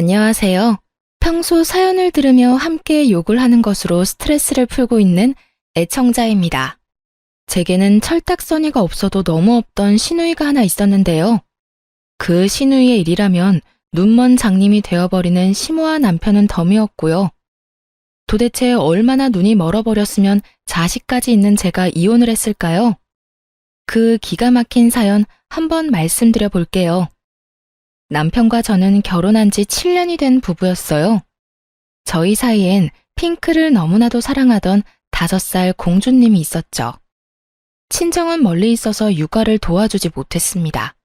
안녕하세요. 평소 사연을 들으며 함께 욕을 하는 것으로 스트레스를 풀고 있는 애청자입니다. 제게는 철딱서니가 없어도 너무 없던 시누이가 하나 있었는데요. 그 시누이의 일이라면 눈먼 장님이 되어버리는 심오한 남편은 덤이었고요. 도대체 얼마나 눈이 멀어버렸으면 자식까지 있는 제가 이혼을 했을까요? 그 기가 막힌 사연 한번 말씀드려 볼게요. 남편과 저는 결혼한 지 7년이 된 부부였어요. 저희 사이엔 핑크를 너무나도 사랑하던 5살 공주님이 있었죠. 친정은 멀리 있어서 육아를 도와주지 못했습니다.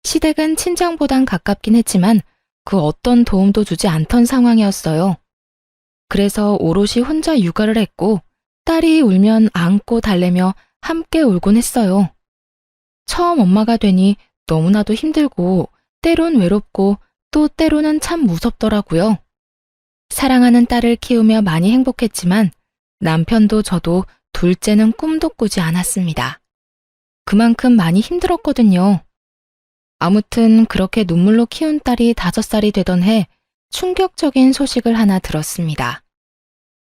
시댁은 친정보단 가깝긴 했지만 그 어떤 도움도 주지 않던 상황이었어요. 그래서 오롯이 혼자 육아를 했고 딸이 울면 안고 달래며 함께 울곤 했어요. 처음 엄마가 되니 너무나도 힘들고 때론 외롭고 또 때로는 참 무섭더라고요. 사랑하는 딸을 키우며 많이 행복했지만 남편도 저도 둘째는 꿈도 꾸지 않았습니다. 그만큼 많이 힘들었거든요. 아무튼 그렇게 눈물로 키운 딸이 5살이 되던 해 충격적인 소식을 하나 들었습니다.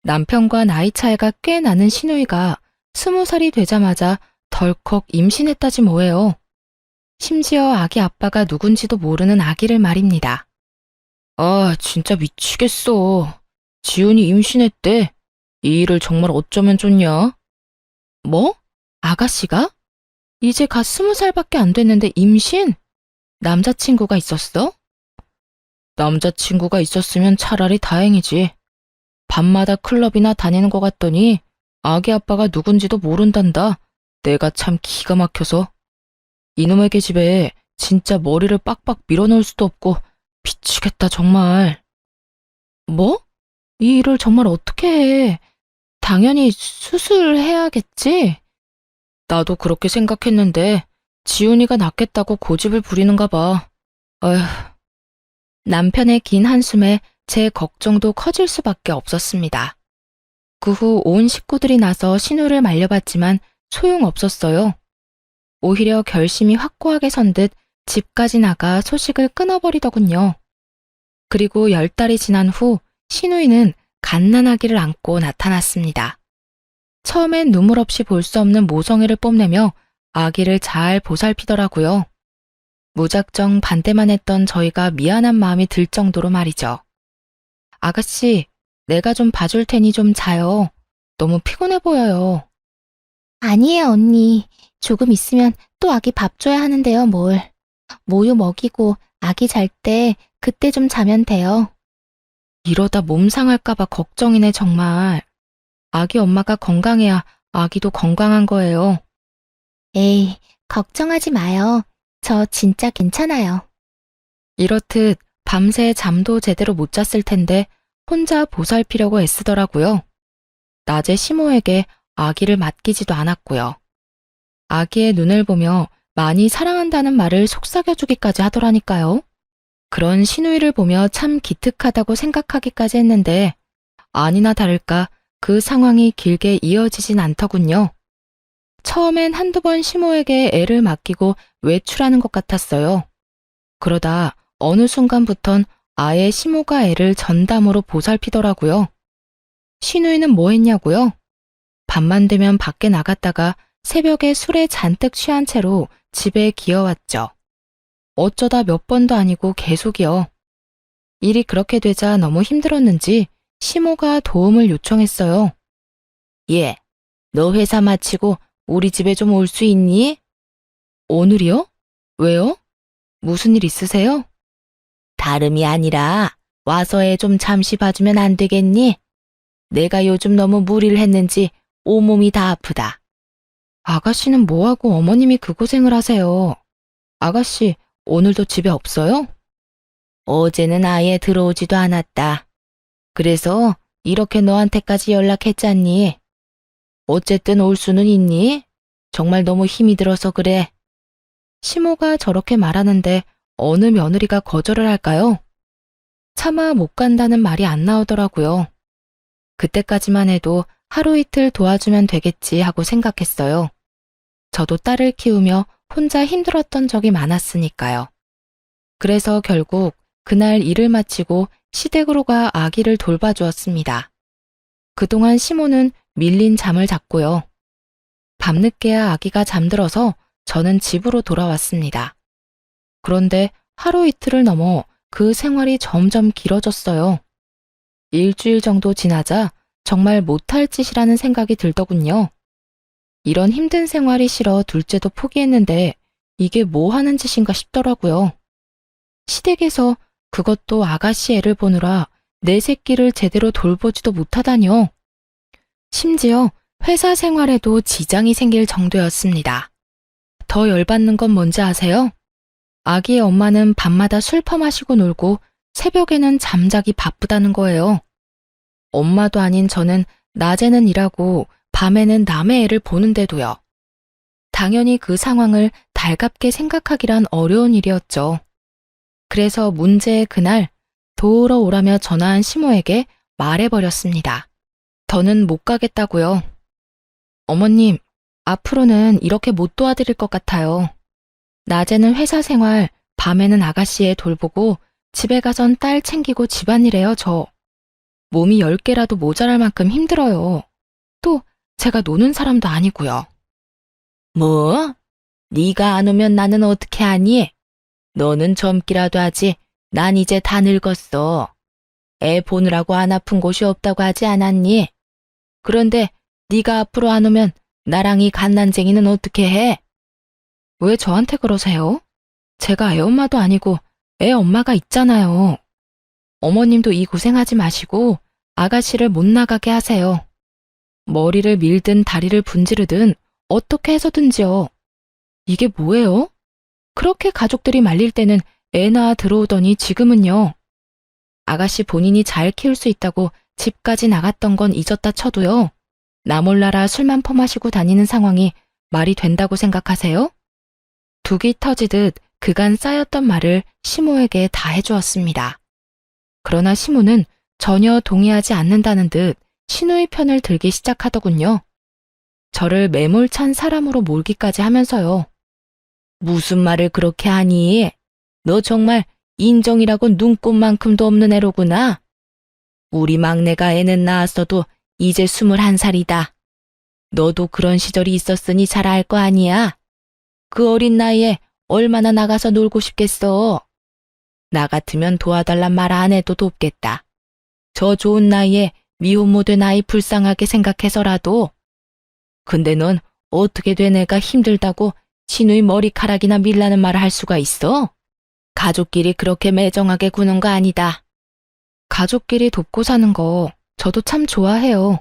남편과 나이 차이가 꽤 나는 시누이가 20살이 되자마자 덜컥 임신했다지 뭐예요. 심지어 아기 아빠가 누군지도 모르는 아기를 말입니다. 아, 진짜 미치겠어. 지훈이 임신했대. 이 일을 정말 어쩌면 좋냐? 뭐? 아가씨가? 이제 갓 20살밖에 안 됐는데 임신? 남자친구가 있었어? 남자친구가 있었으면 차라리 다행이지. 밤마다 클럽이나 다니는 것 같더니 아기 아빠가 누군지도 모른단다. 내가 참 기가 막혀서. 이놈의 계집애 진짜 머리를 빡빡 밀어넣을 수도 없고 미치겠다 정말. 뭐? 이 일을 정말 어떻게 해? 당연히 수술해야겠지? 나도 그렇게 생각했는데 지훈이가 낫겠다고 고집을 부리는가 봐. 어휴. 남편의 긴 한숨에 제 걱정도 커질 수밖에 없었습니다. 그 후 온 식구들이 나서 신우를 말려봤지만 소용없었어요. 오히려 결심이 확고하게 선 듯 집까지 나가 소식을 끊어버리더군요. 그리고 10달이 지난 후 시누이는 갓난아기를 안고 나타났습니다. 처음엔 눈물 없이 볼 수 없는 모성애를 뽐내며 아기를 잘 보살피더라고요. 무작정 반대만 했던 저희가 미안한 마음이 들 정도로 말이죠. 아가씨, 내가 좀 봐줄 테니 좀 자요. 너무 피곤해 보여요. 아니에요, 언니. 조금 있으면 또 아기 밥 줘야 하는데요, 뭘. 모유 먹이고 아기 잘 때 그때 좀 자면 돼요. 이러다 몸 상할까봐 걱정이네 정말. 아기 엄마가 건강해야 아기도 건강한 거예요. 에이, 걱정하지 마요. 저 진짜 괜찮아요. 이렇듯 밤새 잠도 제대로 못 잤을 텐데 혼자 보살피려고 애쓰더라고요. 낮에 시모에게 아기를 맡기지도 않았고요. 아기의 눈을 보며 많이 사랑한다는 말을 속삭여주기까지 하더라니까요. 그런 시누이를 보며 참 기특하다고 생각하기까지 했는데 아니나 다를까 그 상황이 길게 이어지진 않더군요. 처음엔 한두 번 시모에게 애를 맡기고 외출하는 것 같았어요. 그러다 어느 순간부턴 아예 시모가 애를 전담으로 보살피더라고요. 시누이는 뭐 했냐고요? 밤만 되면 밖에 나갔다가 새벽에 술에 잔뜩 취한 채로 집에 기어왔죠. 어쩌다 몇 번도 아니고 계속이요. 일이 그렇게 되자 너무 힘들었는지 시모가 도움을 요청했어요. 예, 너 회사 마치고 우리 집에 좀 올 수 있니? 오늘이요? 왜요? 무슨 일 있으세요? 다름이 아니라 와서 애 좀 잠시 봐주면 안 되겠니? 내가 요즘 너무 무리를 했는지 온몸이 다 아프다. 아가씨는 뭐하고 어머님이 그 고생을 하세요? 아가씨, 오늘도 집에 없어요? 어제는 아예 들어오지도 않았다. 그래서 이렇게 너한테까지 연락했잖니. 어쨌든 올 수는 있니? 정말 너무 힘이 들어서 그래. 시모가 저렇게 말하는데 어느 며느리가 거절을 할까요? 차마 못 간다는 말이 안 나오더라고요. 그때까지만 해도 하루 이틀 도와주면 되겠지 하고 생각했어요. 저도 딸을 키우며 혼자 힘들었던 적이 많았으니까요. 그래서 결국 그날 일을 마치고 시댁으로 가 아기를 돌봐주었습니다. 그동안 시모는 밀린 잠을 잤고요. 밤늦게야 아기가 잠들어서 저는 집으로 돌아왔습니다. 그런데 하루 이틀을 넘어 그 생활이 점점 길어졌어요. 일주일 정도 지나자 정말 못할 짓이라는 생각이 들더군요. 이런 힘든 생활이 싫어 둘째도 포기했는데 이게 뭐 하는 짓인가 싶더라고요. 시댁에서 그것도 아가씨 애를 보느라 내 새끼를 제대로 돌보지도 못하다니요. 심지어 회사 생활에도 지장이 생길 정도였습니다. 더 열받는 건 뭔지 아세요? 아기의 엄마는 밤마다 술 퍼마시고 놀고 새벽에는 잠자기 바쁘다는 거예요. 엄마도 아닌 저는 낮에는 일하고 밤에는 남의 애를 보는데도요. 당연히 그 상황을 달갑게 생각하기란 어려운 일이었죠. 그래서 문제의 그날 도우러 오라며 전화한 시모에게 말해버렸습니다. 더는 못 가겠다고요. 어머님, 앞으로는 이렇게 못 도와드릴 것 같아요. 낮에는 회사 생활, 밤에는 아가씨 애 돌보고 집에 가선 딸 챙기고 집안일해요, 저. 몸이 10개라도 모자랄 만큼 힘들어요. 또 제가 노는 사람도 아니고요. 뭐? 네가 안 오면 나는 어떻게 하니? 너는 젊기라도 하지. 난 이제 다 늙었어. 애 보느라고 안 아픈 곳이 없다고 하지 않았니? 그런데 네가 앞으로 안 오면 나랑 이 갓난쟁이는 어떻게 해? 왜 저한테 그러세요? 제가 애 엄마도 아니고 애 엄마가 있잖아요. 어머님도 이 고생하지 마시고 아가씨를 못 나가게 하세요. 머리를 밀든 다리를 분지르든 어떻게 해서든지요. 이게 뭐예요? 그렇게 가족들이 말릴 때는 애 낳아 들어오더니 지금은요. 아가씨 본인이 잘 키울 수 있다고 집까지 나갔던 건 잊었다 쳐도요. 나 몰라라 술만 퍼마시고 다니는 상황이 말이 된다고 생각하세요? 둑이 터지듯 그간 쌓였던 말을 시모에게 다 해주었습니다. 그러나 시모는 전혀 동의하지 않는다는 듯 시누이 편을 들기 시작하더군요. 저를 매몰찬 사람으로 몰기까지 하면서요. 무슨 말을 그렇게 하니? 너 정말 인정이라고 눈꼽만큼도 없는 애로구나. 우리 막내가 애는 낳았어도 이제 21살이다. 너도 그런 시절이 있었으니 잘 알 거 아니야. 그 어린 나이에 얼마나 나가서 놀고 싶겠어. 나 같으면 도와달란 말 안 해도 돕겠다. 저 좋은 나이에 미혼모 된 아이 불쌍하게 생각해서라도. 근데 넌 어떻게 된 애가 힘들다고 시누이 머리카락이나 밀라는 말을 할 수가 있어? 가족끼리 그렇게 매정하게 구는 거 아니다. 가족끼리 돕고 사는 거 저도 참 좋아해요.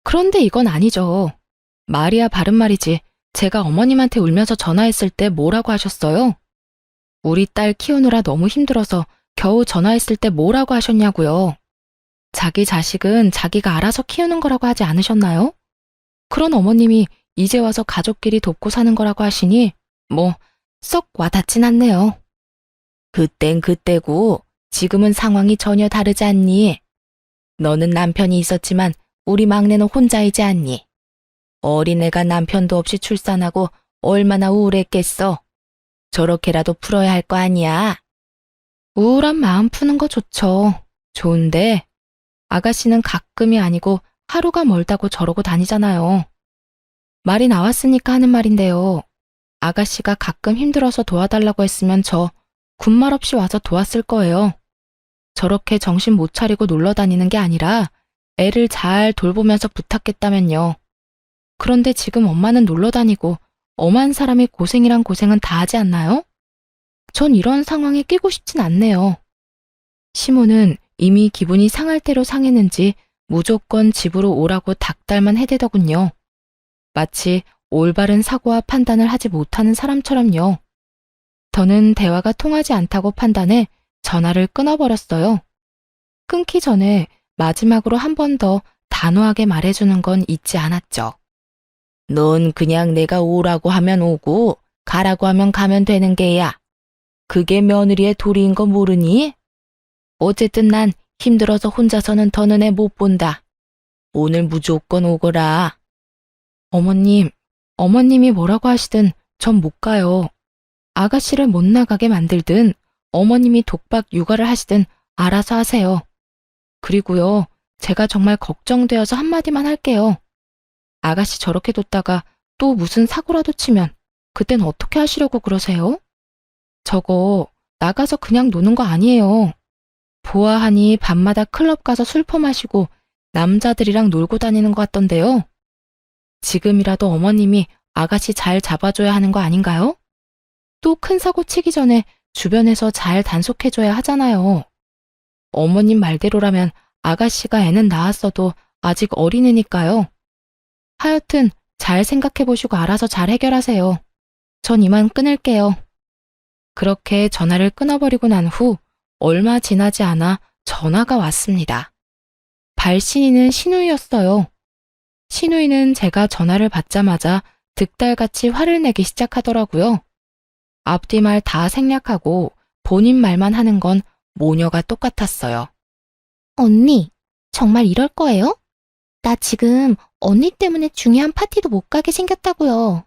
그런데 이건 아니죠. 말이야 바른 말이지. 제가 어머님한테 울면서 전화했을 때 뭐라고 하셨어요? 우리 딸 키우느라 너무 힘들어서 겨우 전화했을 때 뭐라고 하셨냐고요. 자기 자식은 자기가 알아서 키우는 거라고 하지 않으셨나요? 그런 어머님이 이제 와서 가족끼리 돕고 사는 거라고 하시니 뭐 썩 와닿진 않네요. 그땐 그때고 지금은 상황이 전혀 다르지 않니? 너는 남편이 있었지만 우리 막내는 혼자이지 않니? 어린애가 남편도 없이 출산하고 얼마나 우울했겠어. 저렇게라도 풀어야 할 거 아니야. 우울한 마음 푸는 거 좋죠. 좋은데 아가씨는 가끔이 아니고 하루가 멀다고 저러고 다니잖아요. 말이 나왔으니까 하는 말인데요. 아가씨가 가끔 힘들어서 도와달라고 했으면 저 군말 없이 와서 도왔을 거예요. 저렇게 정신 못 차리고 놀러 다니는 게 아니라 애를 잘 돌보면서 부탁했다면요. 그런데 지금 엄마는 놀러 다니고 엄한 사람이 고생이란 고생은 다 하지 않나요? 전 이런 상황에 끼고 싶진 않네요. 시모는 이미 기분이 상할 대로 상했는지 무조건 집으로 오라고 닥달만 해대더군요. 마치 올바른 사고와 판단을 하지 못하는 사람처럼요. 저는 대화가 통하지 않다고 판단해 전화를 끊어버렸어요. 끊기 전에 마지막으로 한 번 더 단호하게 말해주는 건 잊지 않았죠. 넌 그냥 내가 오라고 하면 오고 가라고 하면 가면 되는 게야. 그게 며느리의 도리인 거 모르니? 어쨌든 난 힘들어서 혼자서는 더는 애 못 본다. 오늘 무조건 오거라. 어머님이 뭐라고 하시든 전 못 가요. 아가씨를 못 나가게 만들든 어머님이 독박 육아를 하시든 알아서 하세요. 그리고요, 제가 정말 걱정되어서 한마디만 할게요. 아가씨 저렇게 뒀다가 또 무슨 사고라도 치면 그땐 어떻게 하시려고 그러세요? 저거 나가서 그냥 노는 거 아니에요. 보아하니 밤마다 클럽 가서 술 퍼마시고 남자들이랑 놀고 다니는 것 같던데요. 지금이라도 어머님이 아가씨 잘 잡아줘야 하는 거 아닌가요? 또 큰 사고 치기 전에 주변에서 잘 단속해줘야 하잖아요. 어머님 말대로라면 아가씨가 애는 낳았어도 아직 어린애니까요. 하여튼 잘 생각해보시고 알아서 잘 해결하세요. 전 이만 끊을게요. 그렇게 전화를 끊어버리고 난 후 얼마 지나지 않아 전화가 왔습니다. 발신인은 신우이였어요. 신우이는 제가 전화를 받자마자 득달같이 화를 내기 시작하더라고요. 앞뒤 말 다 생략하고 본인 말만 하는 건 모녀가 똑같았어요. 언니, 정말 이럴 거예요? 나 지금 언니 때문에 중요한 파티도 못 가게 생겼다고요.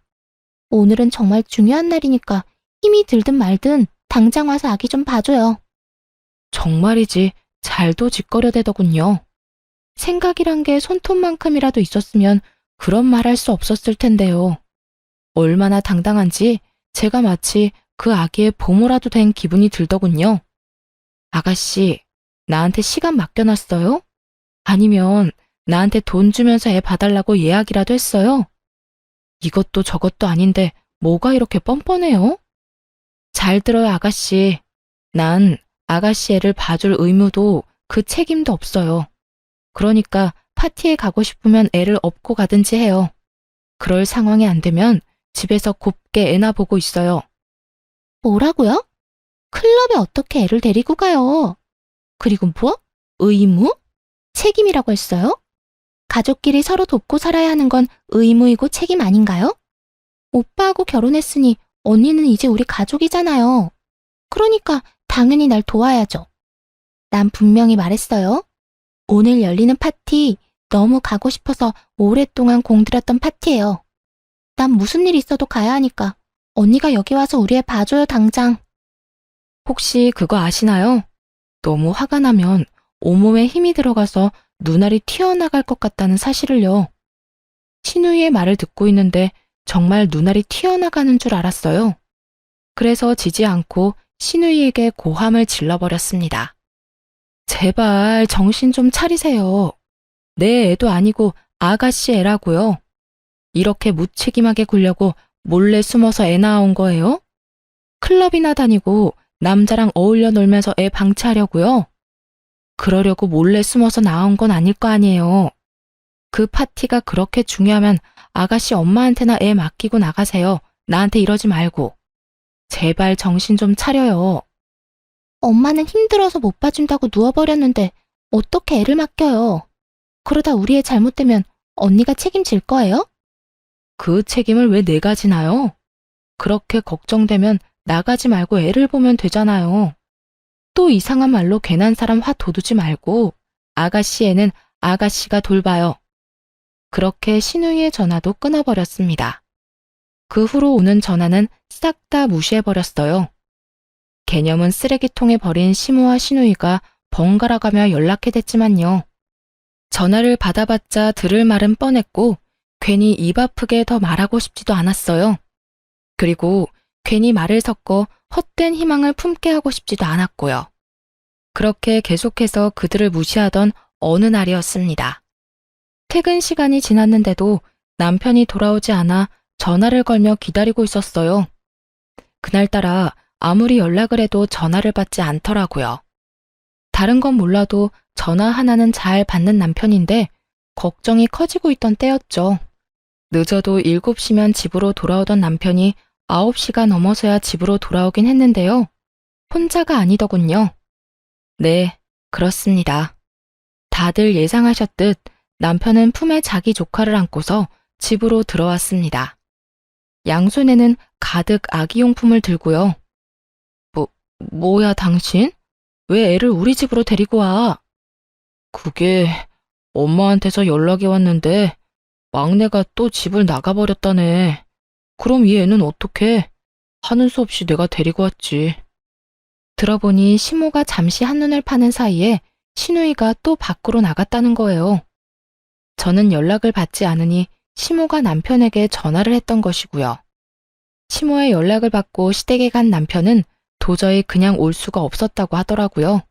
오늘은 정말 중요한 날이니까 힘이 들든 말든 당장 와서 아기 좀 봐줘요. 정말이지 잘도 짓거려대더군요. 생각이란 게 손톱만큼이라도 있었으면 그런 말 할 수 없었을 텐데요. 얼마나 당당한지 제가 마치 그 아기의 보모라도 된 기분이 들더군요. 아가씨, 나한테 시간 맡겨놨어요? 아니면 나한테 돈 주면서 애 봐달라고 예약이라도 했어요? 이것도 저것도 아닌데 뭐가 이렇게 뻔뻔해요? 잘 들어요, 아가씨. 난 아가씨 애를 봐줄 의무도 그 책임도 없어요. 그러니까 파티에 가고 싶으면 애를 업고 가든지 해요. 그럴 상황이 안 되면 집에서 곱게 애나 보고 있어요. 뭐라고요? 클럽에 어떻게 애를 데리고 가요? 그리고 뭐? 의무? 책임이라고 했어요? 가족끼리 서로 돕고 살아야 하는 건 의무이고 책임 아닌가요? 오빠하고 결혼했으니 언니는 이제 우리 가족이잖아요. 그러니까 당연히 날 도와야죠. 난 분명히 말했어요. 오늘 열리는 파티 너무 가고 싶어서 오랫동안 공들였던 파티예요. 난 무슨 일 있어도 가야 하니까 언니가 여기 와서 우리 애 봐줘요, 당장. 혹시 그거 아시나요? 너무 화가 나면 온몸에 힘이 들어가서 눈알이 튀어나갈 것 같다는 사실을요. 신우이의 말을 듣고 있는데 정말 눈알이 튀어나가는 줄 알았어요. 그래서 지지 않고 신우이에게 고함을 질러버렸습니다. 제발 정신 좀 차리세요. 내 애도 아니고 아가씨 애라고요. 이렇게 무책임하게 굴려고 몰래 숨어서 애 낳아온 거예요? 클럽이나 다니고 남자랑 어울려 놀면서 애 방치하려고요? 그러려고 몰래 숨어서 낳아온 건 아닐 거 아니에요. 그 파티가 그렇게 중요하면 아가씨 엄마한테나 애 맡기고 나가세요. 나한테 이러지 말고. 제발 정신 좀 차려요. 엄마는 힘들어서 못 봐준다고 누워버렸는데 어떻게 애를 맡겨요? 그러다 우리 애 잘못되면 언니가 책임질 거예요? 그 책임을 왜 내가 지나요? 그렇게 걱정되면 나가지 말고 애를 보면 되잖아요. 또 이상한 말로 괜한 사람 화 돋우지 말고 아가씨 애는 아가씨가 돌봐요. 그렇게 신우이의 전화도 끊어버렸습니다. 그 후로 오는 전화는 싹 다 무시해버렸어요. 개념은 쓰레기통에 버린 시모와 신우이가 번갈아가며 연락해댔지만요. 전화를 받아봤자 들을 말은 뻔했고 괜히 입 아프게 더 말하고 싶지도 않았어요. 그리고 괜히 말을 섞어 헛된 희망을 품게 하고 싶지도 않았고요. 그렇게 계속해서 그들을 무시하던 어느 날이었습니다. 퇴근 시간이 지났는데도 남편이 돌아오지 않아 전화를 걸며 기다리고 있었어요. 그날따라 아무리 연락을 해도 전화를 받지 않더라고요. 다른 건 몰라도 전화 하나는 잘 받는 남편인데 걱정이 커지고 있던 때였죠. 늦어도 7시면 집으로 돌아오던 남편이 9시가 넘어서야 집으로 돌아오긴 했는데요. 혼자가 아니더군요. 네, 그렇습니다. 다들 예상하셨듯 남편은 품에 자기 조카를 안고서 집으로 들어왔습니다. 양손에는 가득 아기용품을 들고요. 뭐야 당신? 왜 애를 우리 집으로 데리고 와? 그게 엄마한테서 연락이 왔는데 막내가 또 집을 나가버렸다네. 그럼 이 애는 어떡해? 하는 수 없이 내가 데리고 왔지. 들어보니 시모가 잠시 한눈을 파는 사이에 신우이가 또 밖으로 나갔다는 거예요. 저는 연락을 받지 않으니 시모가 남편에게 전화를 했던 것이고요. 시모의 연락을 받고 시댁에 간 남편은 도저히 그냥 올 수가 없었다고 하더라고요.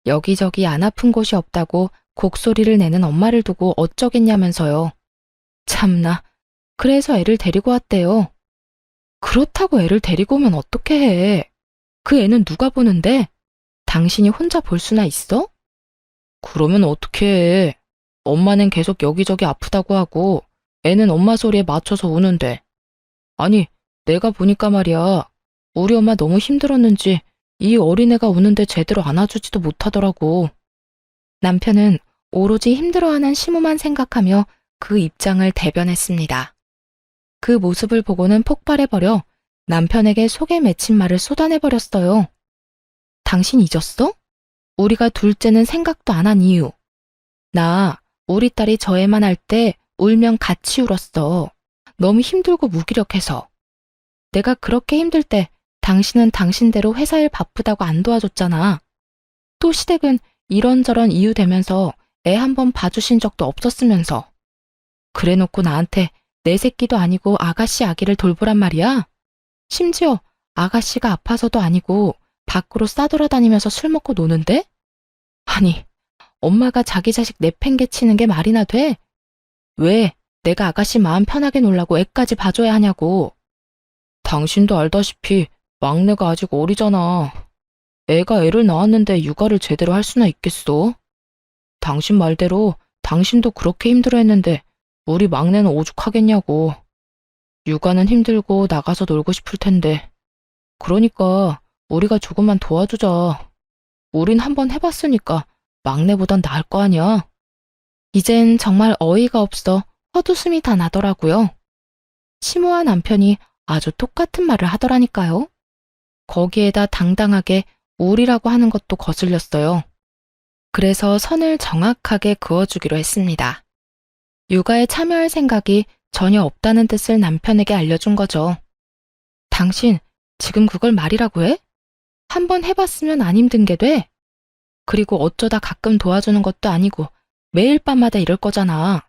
여기저기 안 아픈 곳이 없다고 곡소리를 내는 엄마를 두고 어쩌겠냐면서요. 참나, 그래서 애를 데리고 왔대요. 그렇다고 애를 데리고 오면 어떻게 해? 그 애는 누가 보는데? 당신이 혼자 볼 수나 있어? 그러면 어떻게 해? 엄마는 계속 여기저기 아프다고 하고 애는 엄마 소리에 맞춰서 우는데. 아니, 내가 보니까 말이야. 우리 엄마 너무 힘들었는지 이 어린애가 우는데 제대로 안아주지도 못하더라고. 남편은 오로지 힘들어하는 시모만 생각하며 그 입장을 대변했습니다. 그 모습을 보고는 폭발해버려 남편에게 속에 맺힌 말을 쏟아내버렸어요. 당신 잊었어? 우리가 둘째는 생각도 안 한 이유. 나 우리 딸이 저 애만 할 때 울면 같이 울었어. 너무 힘들고 무기력해서. 내가 그렇게 힘들 때 당신은 당신대로 회사 일 바쁘다고 안 도와줬잖아. 또 시댁은 이런저런 이유 대면서 애 한 번 봐주신 적도 없었으면서. 그래놓고 나한테 내 새끼도 아니고 아가씨 아기를 돌보란 말이야? 심지어 아가씨가 아파서도 아니고 밖으로 싸돌아다니면서 술 먹고 노는데? 아니, 엄마가 자기 자식 내팽개치는 게 말이나 돼? 왜 내가 아가씨 마음 편하게 놀라고 애까지 봐줘야 하냐고. 당신도 알다시피 막내가 아직 어리잖아. 애가 애를 낳았는데 육아를 제대로 할 수나 있겠어? 당신 말대로 당신도 그렇게 힘들어했는데 우리 막내는 오죽하겠냐고. 육아는 힘들고 나가서 놀고 싶을 텐데. 그러니까 우리가 조금만 도와주자. 우린 한번 해봤으니까 막내보단 나을 거 아니야. 이젠 정말 어이가 없어 헛웃음이 다 나더라고요. 시모와 남편이 아주 똑같은 말을 하더라니까요. 거기에다 당당하게 우리라고 하는 것도 거슬렸어요. 그래서 선을 정확하게 그어주기로 했습니다. 육아에 참여할 생각이 전혀 없다는 뜻을 남편에게 알려준 거죠. 당신 지금 그걸 말이라고 해? 한번 해봤으면 안 힘든 게 돼? 그리고 어쩌다 가끔 도와주는 것도 아니고 매일 밤마다 이럴 거잖아.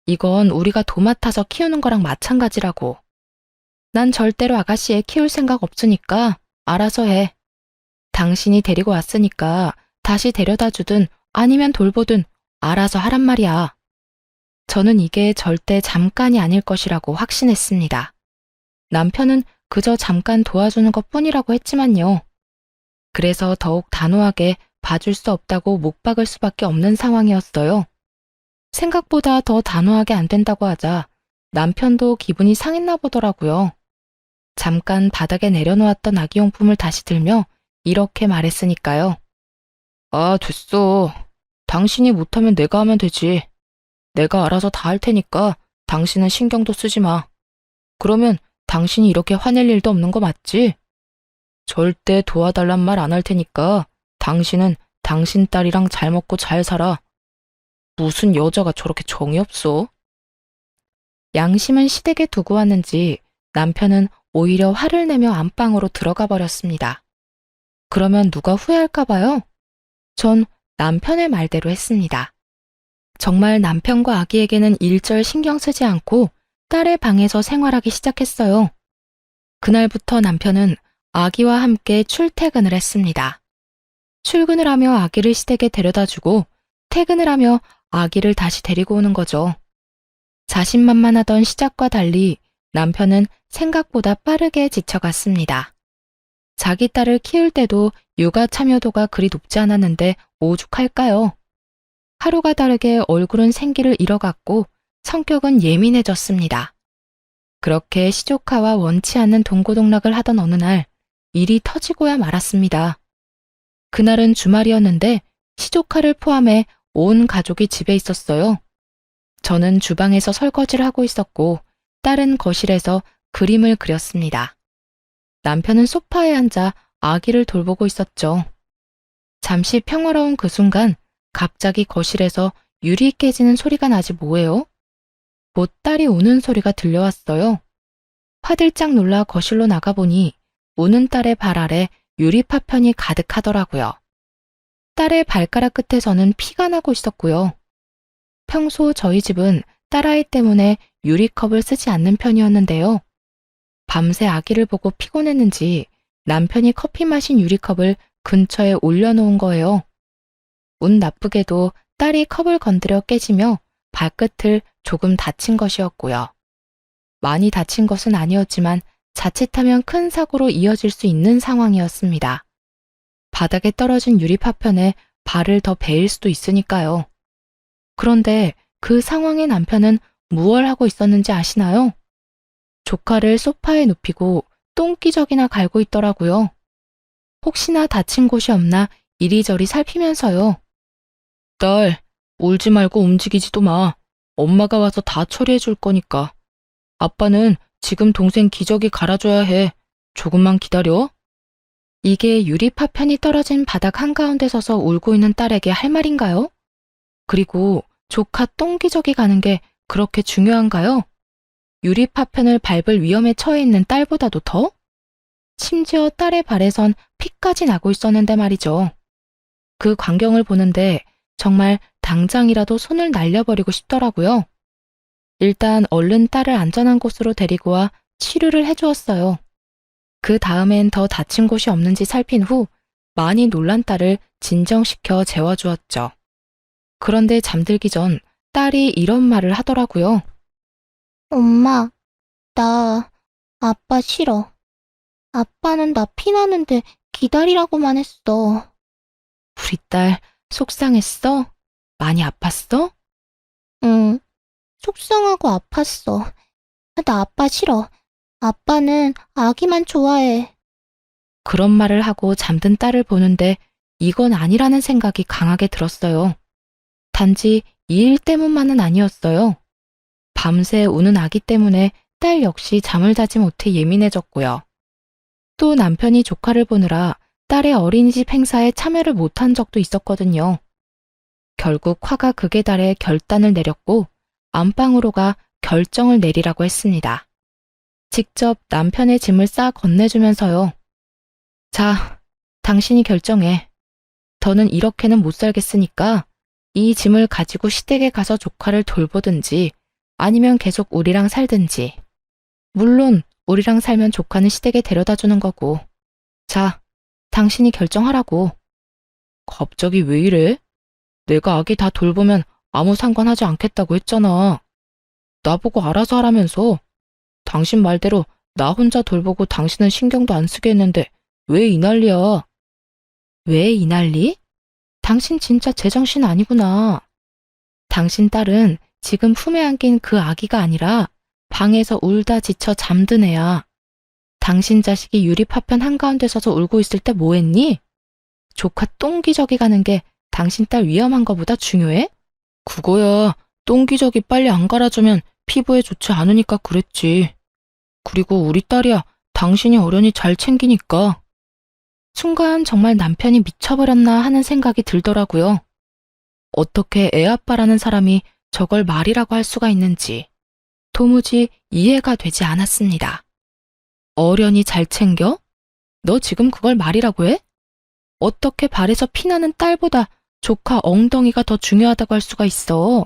이건 우리가 도맡아서 키우는 거랑 마찬가지라고. 난 절대로 아가씨 애 키울 생각 없으니까 알아서 해. 당신이 데리고 왔으니까 다시 데려다 주든 아니면 돌보든 알아서 하란 말이야. 저는 이게 절대 잠깐이 아닐 것이라고 확신했습니다. 남편은 그저 잠깐 도와주는 것 뿐이라고 했지만요. 그래서 더욱 단호하게 봐줄 수 없다고 못 박을 수밖에 없는 상황이었어요. 생각보다 더 단호하게 안 된다고 하자 남편도 기분이 상했나 보더라고요. 잠깐 바닥에 내려놓았던 아기용품을 다시 들며 이렇게 말했으니까요. 아, 됐어. 당신이 못하면 내가 하면 되지. 내가 알아서 다 할 테니까 당신은 신경도 쓰지 마. 그러면 당신이 이렇게 화낼 일도 없는 거 맞지? 절대 도와달란 말 안 할 테니까 당신은 당신 딸이랑 잘 먹고 잘 살아. 무슨 여자가 저렇게 정이 없어? 양심은 시댁에 두고 왔는지 남편은 오히려 화를 내며 안방으로 들어가 버렸습니다. 그러면 누가 후회할까 봐요? 전 남편의 말대로 했습니다. 정말 남편과 아기에게는 일절 신경 쓰지 않고 딸의 방에서 생활하기 시작했어요. 그날부터 남편은 아기와 함께 출퇴근을 했습니다. 출근을 하며 아기를 시댁에 데려다주고 퇴근을 하며 아기를 다시 데리고 오는 거죠. 자신만만하던 시작과 달리 남편은 생각보다 빠르게 지쳐갔습니다. 자기 딸을 키울 때도 육아 참여도가 그리 높지 않았는데 오죽할까요? 하루가 다르게 얼굴은 생기를 잃어갔고 성격은 예민해졌습니다. 그렇게 시조카와 원치 않는 동고동락을 하던 어느 날 일이 터지고야 말았습니다. 그날은 주말이었는데 시조카를 포함해 온 가족이 집에 있었어요. 저는 주방에서 설거지를 하고 있었고 딸은 거실에서 그림을 그렸습니다. 남편은 소파에 앉아 아기를 돌보고 있었죠. 잠시 평화로운 그 순간 갑자기 거실에서 유리 깨지는 소리가 나지 뭐예요? 곧 딸이 우는 소리가 들려왔어요. 화들짝 놀라 거실로 나가보니 우는 딸의 발 아래 유리 파편이 가득하더라고요. 딸의 발가락 끝에서는 피가 나고 있었고요. 평소 저희 집은 딸아이 때문에 유리컵을 쓰지 않는 편이었는데요. 밤새 아기를 보고 피곤했는지 남편이 커피 마신 유리컵을 근처에 올려놓은 거예요. 운 나쁘게도 딸이 컵을 건드려 깨지며 발끝을 조금 다친 것이었고요. 많이 다친 것은 아니었지만 자칫하면 큰 사고로 이어질 수 있는 상황이었습니다. 바닥에 떨어진 유리 파편에 발을 더 베일 수도 있으니까요. 그런데 그 상황에 남편은 무얼 하고 있었는지 아시나요? 조카를 소파에 눕히고 똥기저귀나 갈고 있더라고요. 혹시나 다친 곳이 없나 이리저리 살피면서요. 딸, 울지 말고 움직이지도 마. 엄마가 와서 다 처리해 줄 거니까. 아빠는 지금 동생 기저귀 갈아줘야 해. 조금만 기다려. 이게 유리 파편이 떨어진 바닥 한가운데 서서 울고 있는 딸에게 할 말인가요? 그리고 조카 똥기저귀 가는 게 그렇게 중요한가요? 유리 파편을 밟을 위험에 처해 있는 딸보다도 더? 심지어 딸의 발에선 피까지 나고 있었는데 말이죠. 그 광경을 보는데 정말 당장이라도 손을 날려버리고 싶더라고요. 일단 얼른 딸을 안전한 곳으로 데리고 와 치료를 해주었어요. 그 다음엔 더 다친 곳이 없는지 살핀 후 많이 놀란 딸을 진정시켜 재워주었죠. 그런데 잠들기 전 딸이 이런 말을 하더라고요. 엄마, 나 아빠 싫어. 아빠는 나 피나는데 기다리라고만 했어. 우리 딸 속상했어? 많이 아팠어? 응, 속상하고 아팠어. 나 아빠 싫어. 아빠는 아기만 좋아해. 그런 말을 하고 잠든 딸을 보는데 이건 아니라는 생각이 강하게 들었어요. 단지 이 일 때문만은 아니었어요. 밤새 우는 아기 때문에 딸 역시 잠을 자지 못해 예민해졌고요. 또 남편이 조카를 보느라 딸의 어린이집 행사에 참여를 못한 적도 있었거든요. 결국 화가 극에 달해 결단을 내렸고 안방으로 가 결정을 내리라고 했습니다. 직접 남편의 짐을 싸 건네주면서요. 자, 당신이 결정해. 더는 이렇게는 못 살겠으니까 이 짐을 가지고 시댁에 가서 조카를 돌보든지 아니면 계속 우리랑 살든지. 물론 우리랑 살면 조카는 시댁에 데려다 주는 거고. 자, 당신이 결정하라고. 갑자기 왜 이래? 내가 아기 다 돌보면 아무 상관하지 않겠다고 했잖아. 나보고 알아서 하라면서. 당신 말대로 나 혼자 돌보고 당신은 신경도 안 쓰게 했는데 왜 이 난리야? 왜 이 난리? 당신 진짜 제정신 아니구나. 당신 딸은 지금 품에 안긴 그 아기가 아니라 방에서 울다 지쳐 잠든 애야. 당신 자식이 유리 파편 한가운데 서서 울고 있을 때 뭐 했니? 조카 똥기저귀 가는 게 당신 딸 위험한 거보다 중요해? 그거야. 똥기저귀 빨리 안 갈아주면 피부에 좋지 않으니까 그랬지. 그리고 우리 딸이야. 당신이 어련히 잘 챙기니까. 순간 정말 남편이 미쳐버렸나 하는 생각이 들더라고요. 어떻게 애아빠라는 사람이 저걸 말이라고 할 수가 있는지 도무지 이해가 되지 않았습니다. 어련히 잘 챙겨? 너 지금 그걸 말이라고 해? 어떻게 발에서 피나는 딸보다 조카 엉덩이가 더 중요하다고 할 수가 있어?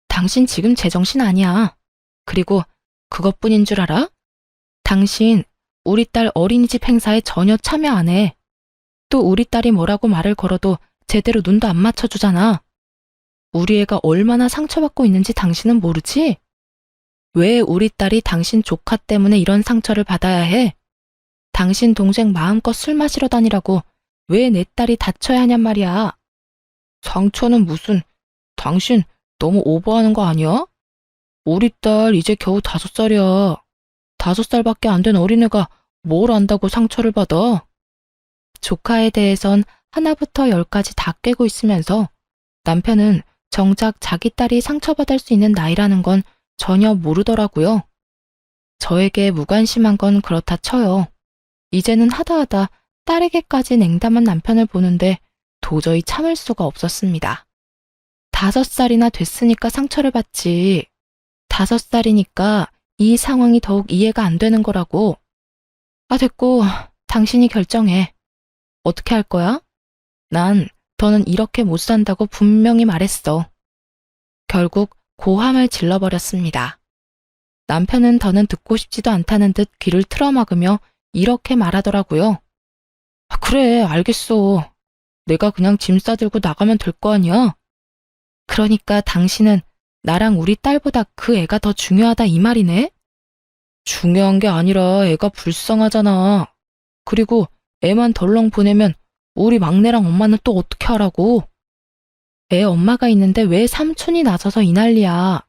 당신 지금 제정신 아니야. 그리고 그것뿐인 줄 알아? 당신 우리 딸 어린이집 행사에 전혀 참여 안 해. 또 우리 딸이 뭐라고 말을 걸어도 제대로 눈도 안 맞춰주잖아. 우리 애가 얼마나 상처받고 있는지 당신은 모르지? 왜 우리 딸이 당신 조카 때문에 이런 상처를 받아야 해? 당신 동생 마음껏 술 마시러 다니라고 왜 내 딸이 다쳐야 하냔 말이야. 상처는 무슨, 당신 너무 오버하는 거 아니야? 우리 딸 이제 겨우 5살이야. 5살밖에 안 된 어린애가 뭘 안다고 상처를 받아? 조카에 대해선 하나부터 10까지 다 꿰고 있으면서 남편은 정작 자기 딸이 상처받을 수 있는 나이라는 건 전혀 모르더라고요. 저에게 무관심한 건 그렇다 쳐요. 이제는 하다하다 딸에게까지 냉담한 남편을 보는데 도저히 참을 수가 없었습니다. 5살이나 됐으니까 상처를 받지. 5살이니까 이 상황이 더욱 이해가 안 되는 거라고. 아, 됐고, 당신이 결정해. 어떻게 할 거야? 난 더는 이렇게 못 산다고 분명히 말했어. 결국 고함을 질러버렸습니다. 남편은 더는 듣고 싶지도 않다는 듯 귀를 틀어막으며 이렇게 말하더라고요. 아, 그래, 알겠어. 내가 그냥 짐 싸들고 나가면 될 거 아니야? 그러니까 당신은 나랑 우리 딸보다 그 애가 더 중요하다 이 말이네? 중요한 게 아니라 애가 불쌍하잖아. 그리고 애만 덜렁 보내면 우리 막내랑 엄마는 또 어떻게 하라고? 애 엄마가 있는데 왜 삼촌이 나서서 이 난리야.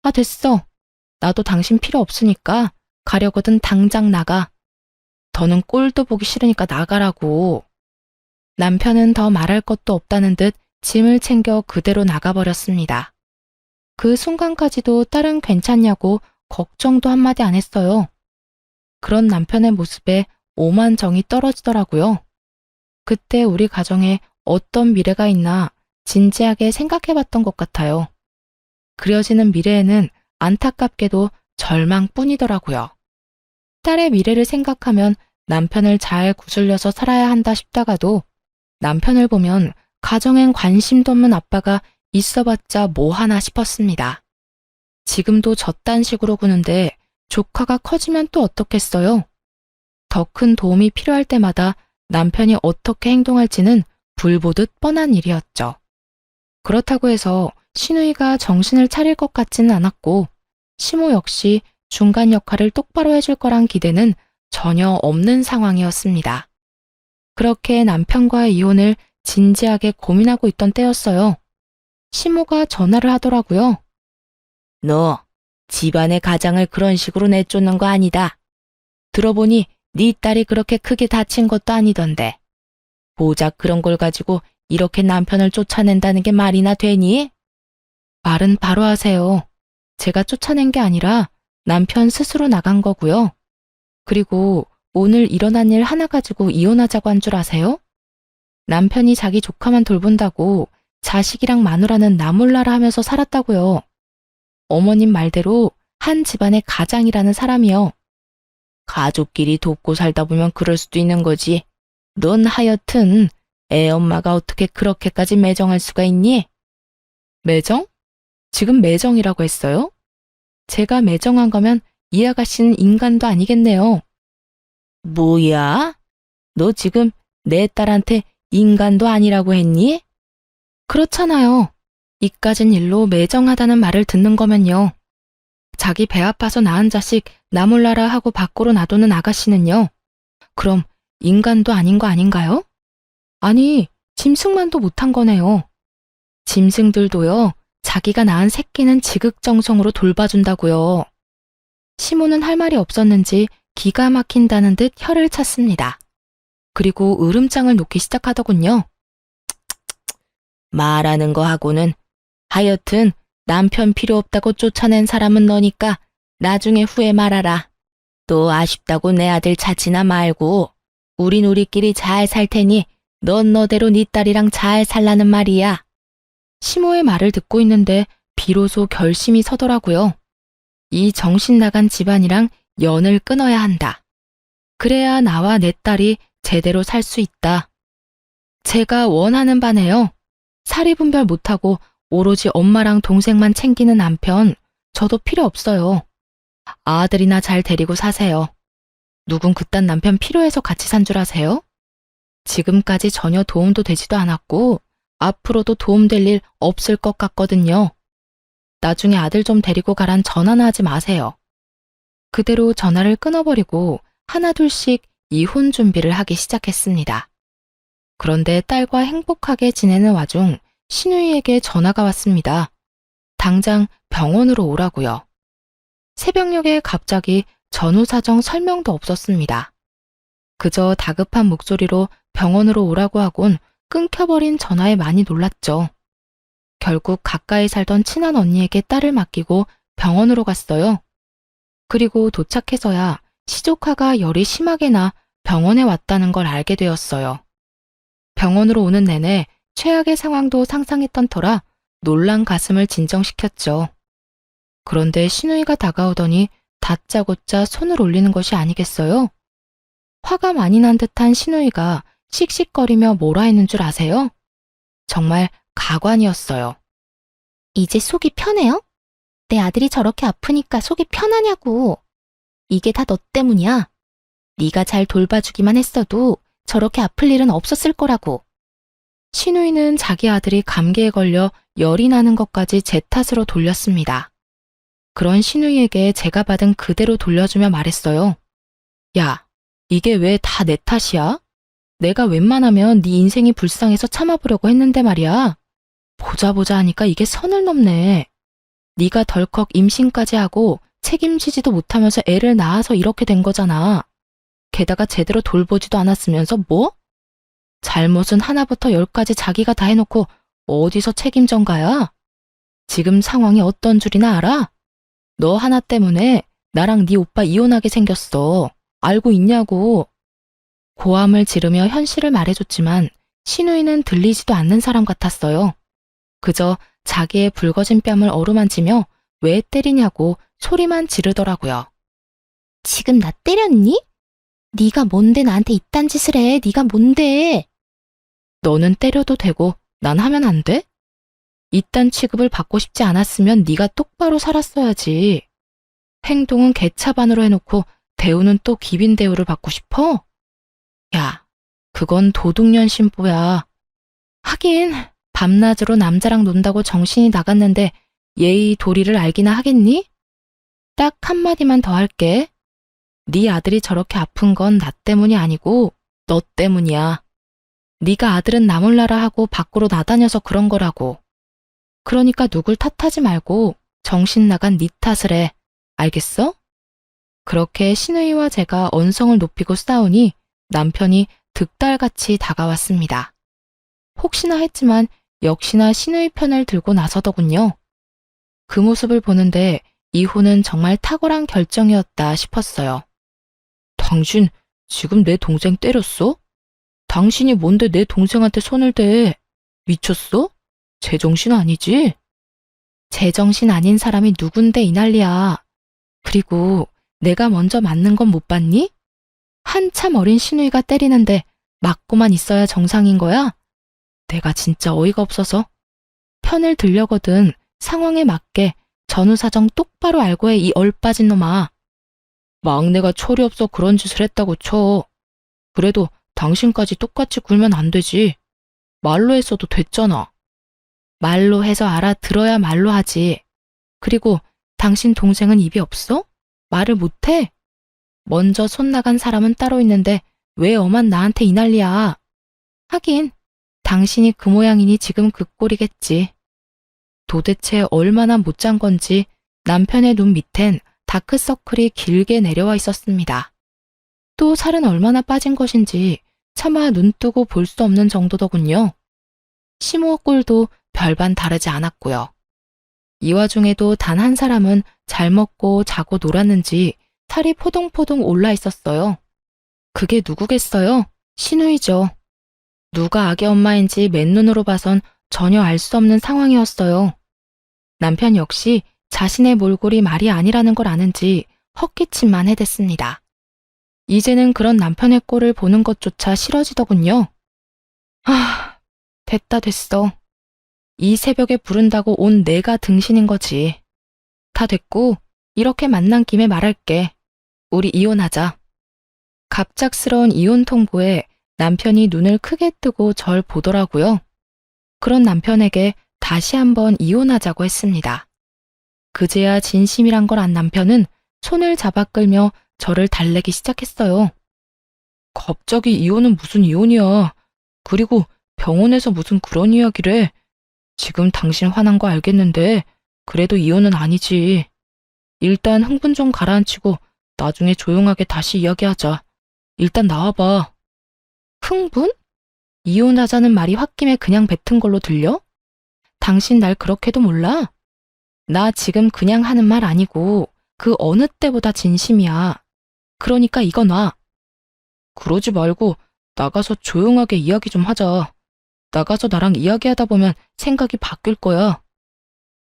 아, 됐어. 나도 당신 필요 없으니까 가려거든 당장 나가. 더는 꼴도 보기 싫으니까 나가라고. 남편은 더 말할 것도 없다는 듯 짐을 챙겨 그대로 나가버렸습니다. 그 순간까지도 딸은 괜찮냐고 걱정도 한마디 안 했어요. 그런 남편의 모습에 오만 정이 떨어지더라고요. 그때 우리 가정에 어떤 미래가 있나 진지하게 생각해봤던 것 같아요. 그려지는 미래에는 안타깝게도 절망뿐이더라고요. 딸의 미래를 생각하면 남편을 잘 구슬려서 살아야 한다 싶다가도 남편을 보면 가정엔 관심도 없는 아빠가 있어봤자 뭐 하나 싶었습니다. 지금도 저딴 식으로 구는데 조카가 커지면 또 어떻겠어요? 더 큰 도움이 필요할 때마다 남편이 어떻게 행동할지는 불보듯 뻔한 일이었죠. 그렇다고 해서 시누이가 정신을 차릴 것 같지는 않았고 시모 역시 중간 역할을 똑바로 해줄 거란 기대는 전혀 없는 상황이었습니다. 그렇게 남편과의 이혼을 진지하게 고민하고 있던 때였어요. 시모가 전화를 하더라고요. 너 집안의 가장을 그런 식으로 내쫓는 거 아니다. 들어보니 네 딸이 그렇게 크게 다친 것도 아니던데. 고작 그런 걸 가지고 이렇게 남편을 쫓아낸다는 게 말이나 되니? 말은 바로 하세요. 제가 쫓아낸 게 아니라 남편 스스로 나간 거고요. 그리고 오늘 일어난 일 하나 가지고 이혼하자고 한 줄 아세요? 남편이 자기 조카만 돌본다고 자식이랑 마누라는 나 몰라라 하면서 살았다고요. 어머님 말대로 한 집안의 가장이라는 사람이요. 가족끼리 돕고 살다 보면 그럴 수도 있는 거지. 넌 하여튼 애 엄마가 어떻게 그렇게까지 매정할 수가 있니? 매정? 지금 매정이라고 했어요? 제가 매정한 거면 이 아가씨는 인간도 아니겠네요. 뭐야? 너 지금 내 딸한테 인간도 아니라고 했니? 그렇잖아요. 이까진 일로 매정하다는 말을 듣는 거면요. 자기 배 아파서 낳은 자식 나 몰라라 하고 밖으로 놔두는 아가씨는요. 그럼 인간도 아닌 거 아닌가요? 아니, 짐승만도 못한 거네요. 짐승들도요, 자기가 낳은 새끼는 지극정성으로 돌봐준다고요. 시모는 할 말이 없었는지 기가 막힌다는 듯 혀를 찼습니다. 그리고 으름장을 놓기 시작하더군요. 말하는 거 하고는 하여튼 남편 필요 없다고 쫓아낸 사람은 너니까 나중에 후회 말아라. 또 아쉽다고 내 아들 찾지나 말고 우린 우리끼리 잘 살 테니 넌 너대로 네 딸이랑 잘 살라는 말이야. 시모의 말을 듣고 있는데 비로소 결심이 서더라고요. 이 정신 나간 집안이랑 연을 끊어야 한다. 그래야 나와 내 딸이 제대로 살 수 있다. 제가 원하는 바네요. 사리 분별 못하고 오로지 엄마랑 동생만 챙기는 남편, 저도 필요 없어요. 아들이나 잘 데리고 사세요. 누군 그딴 남편 필요해서 같이 산 줄 아세요? 지금까지 전혀 도움도 되지도 않았고 앞으로도 도움될 일 없을 것 같거든요. 나중에 아들 좀 데리고 가란 전화나 하지 마세요. 그대로 전화를 끊어버리고 하나둘씩 이혼 준비를 하기 시작했습니다. 그런데 딸과 행복하게 지내는 와중 시누이에게 전화가 왔습니다. 당장 병원으로 오라고요. 새벽녘에 갑자기 전후 사정 설명도 없었습니다. 그저 다급한 목소리로 병원으로 오라고 하곤 끊겨버린 전화에 많이 놀랐죠. 결국 가까이 살던 친한 언니에게 딸을 맡기고 병원으로 갔어요. 그리고 도착해서야 시조카가 열이 심하게 나 병원에 왔다는 걸 알게 되었어요. 병원으로 오는 내내 최악의 상황도 상상했던 터라 놀란 가슴을 진정시켰죠. 그런데 시누이가 다가오더니 다짜고짜 손을 올리는 것이 아니겠어요? 화가 많이 난 듯한 시누이가 씩씩거리며 뭐라 했는 줄 아세요? 정말 가관이었어요. 이제 속이 편해요? 내 아들이 저렇게 아프니까 속이 편하냐고. 이게 다 너 때문이야. 네가 잘 돌봐주기만 했어도 저렇게 아플 일은 없었을 거라고. 시누이는 자기 아들이 감기에 걸려 열이 나는 것까지 제 탓으로 돌렸습니다. 그런 시누이에게 제가 받은 그대로 돌려주며 말했어요. 야, 이게 왜 다 내 탓이야? 내가 웬만하면 네 인생이 불쌍해서 참아보려고 했는데 말이야. 보자 하니까 이게 선을 넘네. 네가 덜컥 임신까지 하고 책임지지도 못하면서 애를 낳아서 이렇게 된 거잖아. 게다가 제대로 돌보지도 않았으면서 뭐? 잘못은 하나부터 열까지 자기가 다 해놓고 어디서 책임전가야? 지금 상황이 어떤 줄이나 알아? 너 하나 때문에 나랑 네 오빠 이혼하게 생겼어. 알고 있냐고. 고함을 지르며 현실을 말해줬지만 시누이는 들리지도 않는 사람 같았어요. 그저 자기의 붉어진 뺨을 어루만지며 왜 때리냐고 소리만 지르더라고요. 지금 나 때렸니? 네가 뭔데 나한테 이딴 짓을 해. 네가 뭔데? 너는 때려도 되고 난 하면 안 돼? 이딴 취급을 받고 싶지 않았으면 네가 똑바로 살았어야지. 행동은 개차반으로 해놓고 대우는 또 기빈 대우를 받고 싶어? 야, 그건 도둑년 심보야. 하긴 밤낮으로 남자랑 논다고 정신이 나갔는데 예의 도리를 알기나 하겠니? 딱 한마디만 더 할게. 네 아들이 저렇게 아픈 건 나 때문이 아니고 너 때문이야. 네가 아들은 나 몰라라 하고 밖으로 나다녀서 그런 거라고. 그러니까 누굴 탓하지 말고 정신 나간 네 탓을 해. 알겠어? 그렇게 시누이와 제가 언성을 높이고 싸우니 남편이 득달같이 다가왔습니다. 혹시나 했지만 역시나 시누이 편을 들고 나서더군요. 그 모습을 보는데 이혼은 정말 탁월한 결정이었다 싶었어요. 당신 지금 내 동생 때렸어? 당신이 뭔데 내 동생한테 손을 대? 미쳤어? 제정신 아니지? 제정신 아닌 사람이 누군데 이 난리야. 그리고 내가 먼저 맞는 건 못 봤니? 한참 어린 시누이가 때리는데 맞고만 있어야 정상인 거야? 내가 진짜 어이가 없어서. 편을 들려거든 상황에 맞게 전후사정 똑바로 알고 해 이 얼빠진 놈아. 막내가 철이 없어 그런 짓을 했다고 쳐. 그래도 당신까지 똑같이 굴면 안 되지. 말로 했어도 됐잖아. 말로 해서 알아들어야 말로 하지. 그리고 당신 동생은 입이 없어? 말을 못해? 먼저 손 나간 사람은 따로 있는데 왜 엄한 나한테 이 난리야. 하긴 당신이 그 모양이니 지금 그 꼴이겠지. 도대체 얼마나 못 잔 건지 남편의 눈 밑엔 다크서클이 길게 내려와 있었습니다. 또 살은 얼마나 빠진 것인지 차마 눈 뜨고 볼 수 없는 정도더군요. 시모 꼴도 별반 다르지 않았고요. 이 와중에도 단 한 사람은 잘 먹고 자고 놀았는지 살이 포동포동 올라 있었어요. 그게 누구겠어요? 시누이죠. 누가 악의 엄마인지 맨눈으로 봐선 전혀 알 수 없는 상황이었어요. 남편 역시 자신의 몰골이 말이 아니라는 걸 아는지 헛기침만 해댔습니다. 이제는 그런 남편의 꼴을 보는 것조차 싫어지더군요. 아, 됐어. 이 새벽에 부른다고 온 내가 등신인 거지. 다 됐고 이렇게 만난 김에 말할게. 우리 이혼하자. 갑작스러운 이혼 통보에 남편이 눈을 크게 뜨고 절 보더라고요. 그런 남편에게 다시 한번 이혼하자고 했습니다. 그제야 진심이란 걸 안 남편은 손을 잡아 끌며 저를 달래기 시작했어요. 갑자기 이혼은 무슨 이혼이야. 그리고 병원에서 무슨 그런 이야기를 해. 지금 당신 화난 거 알겠는데 그래도 이혼은 아니지. 일단 흥분 좀 가라앉히고 나중에 조용하게 다시 이야기하자. 일단 나와봐. 흥분? 이혼하자는 말이 홧김에 그냥 뱉은 걸로 들려? 당신 날 그렇게도 몰라? 나 지금 그냥 하는 말 아니고 그 어느 때보다 진심이야. 그러니까 이거 놔. 그러지 말고 나가서 조용하게 이야기 좀 하자. 나가서 나랑 이야기하다 보면 생각이 바뀔 거야.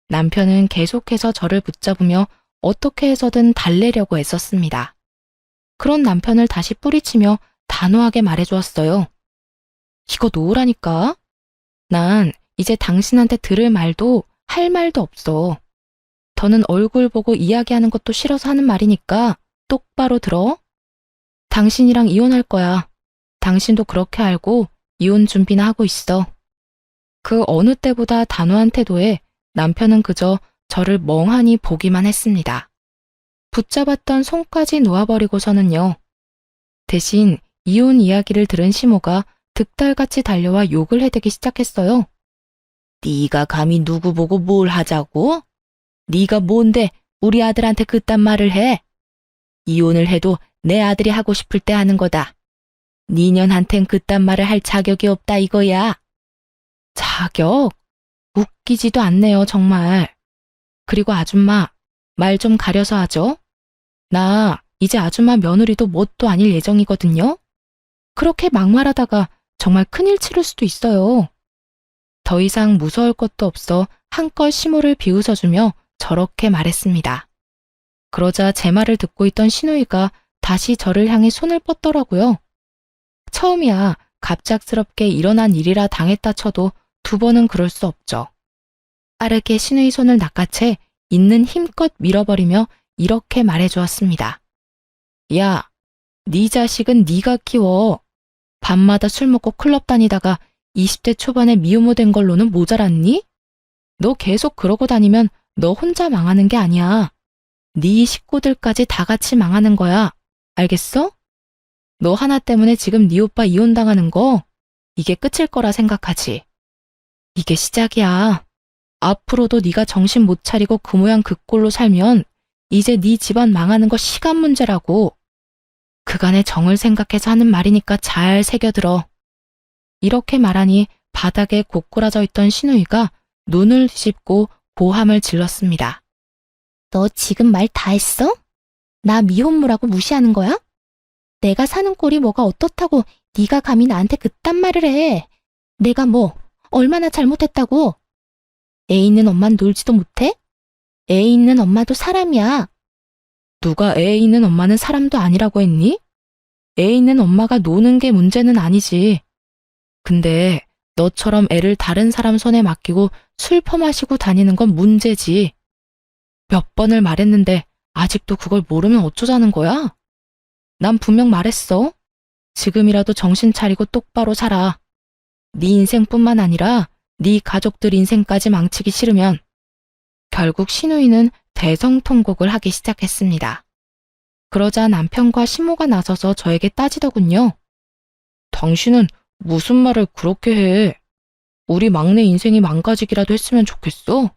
남편은 계속해서 저를 붙잡으며 어떻게 해서든 달래려고 애썼습니다. 그런 남편을 다시 뿌리치며 단호하게 말해주었어요. 이거 놓으라니까. 난 이제 당신한테 들을 말도 할 말도 없어. 더는 얼굴 보고 이야기하는 것도 싫어서 하는 말이니까 똑바로 들어. 당신이랑 이혼할 거야. 당신도 그렇게 알고 이혼 준비나 하고 있어. 그 어느 때보다 단호한 태도에 남편은 그저 저를 멍하니 보기만 했습니다. 붙잡았던 손까지 놓아버리고서는요. 대신 이혼 이야기를 들은 시모가 득달같이 달려와 욕을 해대기 시작했어요. 네가 감히 누구 보고 뭘 하자고? 네가 뭔데 우리 아들한테 그딴 말을 해? 이혼을 해도 내 아들이 하고 싶을 때 하는 거다. 니년한텐 그딴 말을 할 자격이 없다 이거야. 자격? 웃기지도 않네요, 정말. 그리고 아줌마, 말 좀 가려서 하죠. 나 이제 아줌마 며느리도 뭣도 아닐 예정이거든요. 그렇게 막말하다가 정말 큰일 치를 수도 있어요. 더 이상 무서울 것도 없어 한껏 시모를 비웃어주며 저렇게 말했습니다. 그러자 제 말을 듣고 있던 시누이가 다시 저를 향해 손을 뻗더라고요. 처음이야 갑작스럽게 일어난 일이라 당했다 쳐도 두 번은 그럴 수 없죠. 빠르게 시누이 손을 낚아채 있는 힘껏 밀어버리며 이렇게 말해주었습니다. 야, 네 자식은 네가 키워. 밤마다 술 먹고 클럽 다니다가 20대 초반에 미혼모 된 걸로는 모자랐니? 너 계속 그러고 다니면 너 혼자 망하는 게 아니야. 네 식구들까지 다 같이 망하는 거야. 알겠어? 너 하나 때문에 지금 네 오빠 이혼당하는 거 이게 끝일 거라 생각하지. 이게 시작이야. 앞으로도 네가 정신 못 차리고 그 모양 그 꼴로 살면 이제 네 집안 망하는 거 시간 문제라고. 그간의 정을 생각해서 하는 말이니까 잘 새겨들어. 이렇게 말하니 바닥에 고꾸라져 있던 시누이가 눈을 뒤집고 고함을 질렀습니다. 너 지금 말 다 했어? 나 미혼모라고 무시하는 거야? 내가 사는 꼴이 뭐가 어떻다고 네가 감히 나한테 그딴 말을 해. 내가 뭐 얼마나 잘못했다고. 애 있는 엄만 놀지도 못해? 애 있는 엄마도 사람이야. 누가 애 있는 엄마는 사람도 아니라고 했니? 애 있는 엄마가 노는 게 문제는 아니지. 근데 너처럼 애를 다른 사람 손에 맡기고 술 퍼마시고 다니는 건 문제지. 몇 번을 말했는데 아직도 그걸 모르면 어쩌자는 거야? 난 분명 말했어. 지금이라도 정신 차리고 똑바로 살아. 네 인생뿐만 아니라 네 가족들 인생까지 망치기 싫으면. 결국 시누이는 대성통곡을 하기 시작했습니다. 그러자 남편과 시모가 나서서 저에게 따지더군요. 당신은 무슨 말을 그렇게 해? 우리 막내 인생이 망가지기라도 했으면 좋겠어?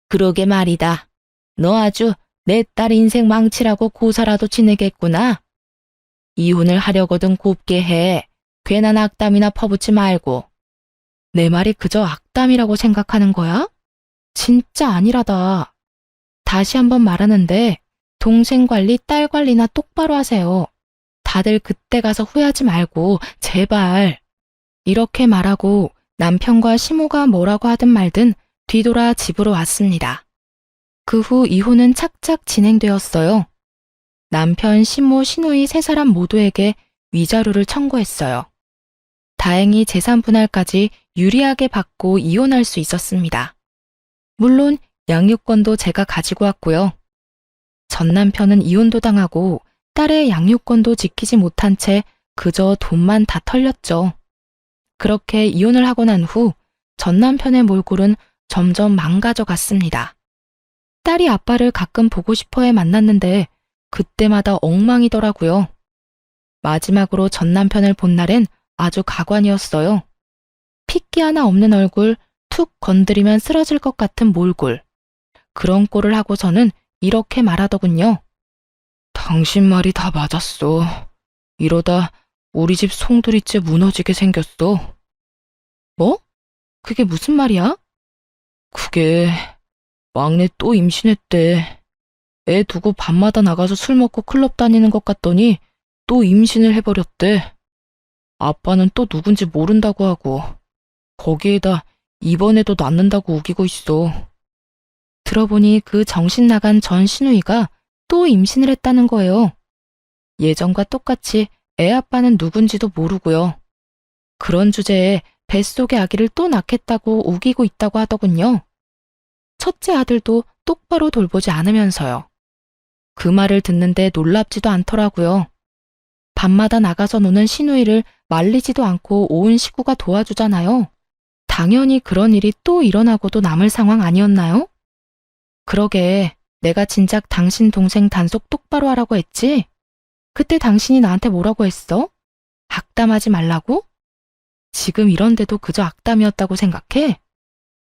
그러게 말이다. 너 아주 내 딸 인생 망치라고 고사라도 지내겠구나. 이혼을 하려거든 곱게 해. 괜한 악담이나 퍼붓지 말고. 내 말이 그저 악담이라고 생각하는 거야? 진짜 아니라다. 다시 한번 말하는데 동생 관리, 딸 관리나 똑바로 하세요. 다들 그때 가서 후회하지 말고 제발. 이렇게 말하고 남편과 시모가 뭐라고 하든 말든 뒤돌아 집으로 왔습니다. 그 후 이혼은 착착 진행되었어요. 남편, 시모, 시누이 세 사람 모두에게 위자료를 청구했어요. 다행히 재산 분할까지 유리하게 받고 이혼할 수 있었습니다. 물론 양육권도 제가 가지고 왔고요. 전 남편은 이혼도 당하고 딸의 양육권도 지키지 못한 채 그저 돈만 다 털렸죠. 그렇게 이혼을 하고 난 후 전 남편의 몰골은 점점 망가져 갔습니다. 딸이 아빠를 가끔 보고 싶어해 만났는데 그때마다 엉망이더라고요. 마지막으로 전 남편을 본 날엔 아주 가관이었어요. 핏기 하나 없는 얼굴, 툭 건드리면 쓰러질 것 같은 몰골. 그런 꼴을 하고서는 이렇게 말하더군요. 당신 말이 다 맞았어. 이러다 우리 집 송두리째 무너지게 생겼어. 뭐? 그게 무슨 말이야? 그게 막내 또 임신했대. 애 두고 밤마다 나가서 술 먹고 클럽 다니는 것 같더니 또 임신을 해버렸대. 아빠는 또 누군지 모른다고 하고 거기에다 이번에도 낳는다고 우기고 있어. 들어보니 그 정신 나간 전 시누이가 또 임신을 했다는 거예요. 예전과 똑같이 애 아빠는 누군지도 모르고요. 그런 주제에 뱃속의 아기를 또 낳겠다고 우기고 있다고 하더군요. 첫째 아들도 똑바로 돌보지 않으면서요. 그 말을 듣는데 놀랍지도 않더라고요. 밤마다 나가서 노는 시누이를 말리지도 않고 온 식구가 도와주잖아요. 당연히 그런 일이 또 일어나고도 남을 상황 아니었나요? 그러게, 내가 진작 당신 동생 단속 똑바로 하라고 했지? 그때 당신이 나한테 뭐라고 했어? 악담하지 말라고? 지금 이런데도 그저 악담이었다고 생각해?